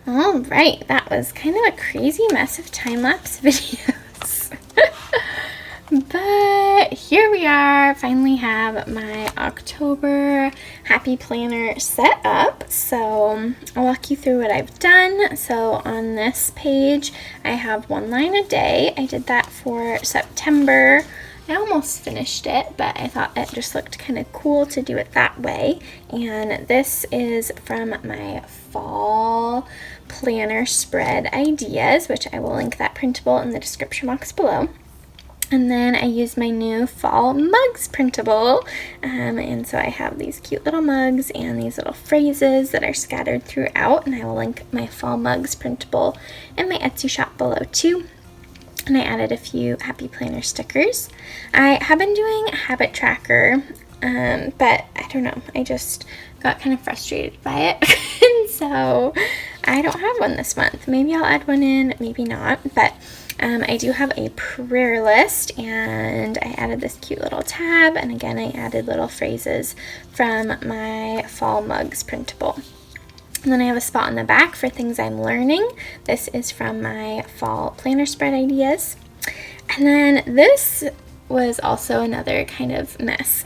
All right, that was kind of a crazy mess of time-lapse videos. But here we are, finally have my October Happy Planner set up. So I'll walk you through what I've done. So on this page, I have 1 line a day. I did that for September. I almost finished it, but I thought it just looked kind of cool to do it that way. And this is from my fall planner spread ideas, which I will link that printable in the description box below. And then I used my new fall mugs printable, and so I have these cute little mugs and these little phrases that are scattered throughout, and I will link my fall mugs printable in my Etsy shop below too. And I added a few Happy Planner stickers. I have been doing habit tracker, but I don't know, I just got kind of frustrated by it, and so I don't have one this month. Maybe I'll add one in, maybe not, but I do have a prayer list, and I added this cute little tab, and again I added little phrases from my fall mugs printable. And then I have a spot in the back for things I'm learning. This is from my fall planner spread ideas. And then this was also another kind of mess.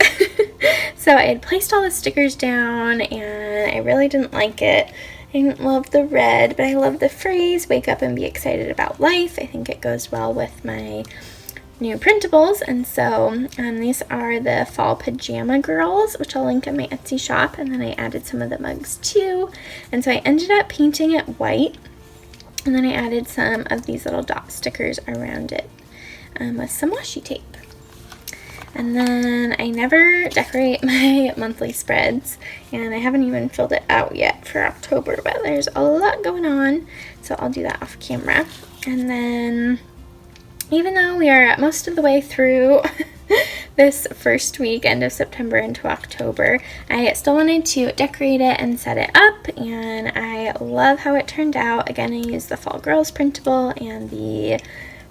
So I had placed all the stickers down, and I really didn't like it. I didn't love the red, but I love the phrase, wake up and be excited about life. I think it goes well with my new printables. And so these are the fall pajama girls, which I'll link in my Etsy shop. And then I added some of the mugs too. And so I ended up painting it white. And then I added some of these little dot stickers around it with some washi tape. And then I never decorate my monthly spreads, and I haven't even filled it out yet for October, but there's a lot going on, so I'll do that off camera. And then even though we are most of the way through this first week, end of September into October, I still wanted to decorate it and set it up, and I love how it turned out. Again, I used the Fall Girls printable and the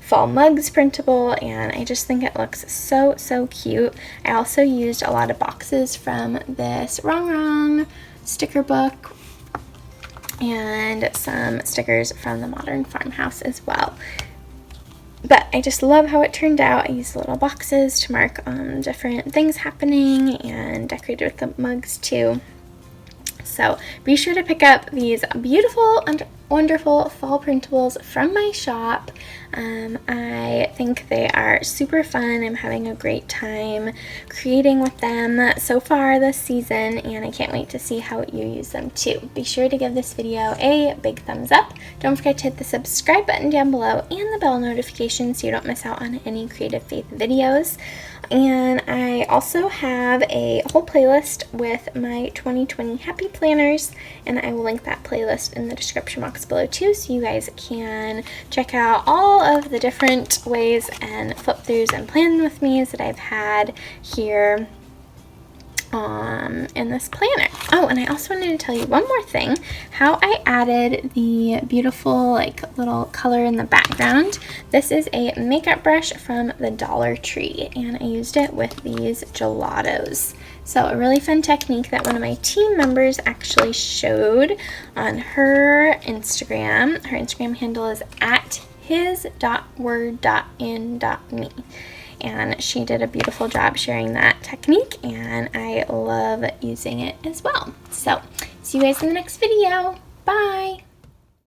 Fall Mugs printable, and I just think it looks so cute. I also used a lot of boxes from this Wrong sticker book and some stickers from the Modern Farmhouse as well. But I just love how it turned out. I used little boxes to mark different things happening and decorated with the mugs too. So be sure to pick up these beautiful and wonderful fall printables from my shop. I think they are super fun. I'm having a great time creating with them so far this season, and I can't wait to see how you use them too. Be sure to give this video a big thumbs up. Don't forget to hit the subscribe button down below and the bell notification so you don't miss out on any Creative Faith videos. And I also have a whole playlist with my 2020 Happy Planners, and I will link that playlist in the description box below too, so you guys can check out all of the different ways and flip throughs and plan with me's that I've had here in this planner. Oh, and I also wanted to tell you one more thing, how I added the beautiful like little color in the background. This is a makeup brush from the Dollar Tree, and I used it with these gelatos. So a really fun technique that one of my team members actually showed on her Instagram. Her Instagram handle is @his.word.in.me. And she did a beautiful job sharing that technique, and I love using it as well. So see you guys in the next video. Bye!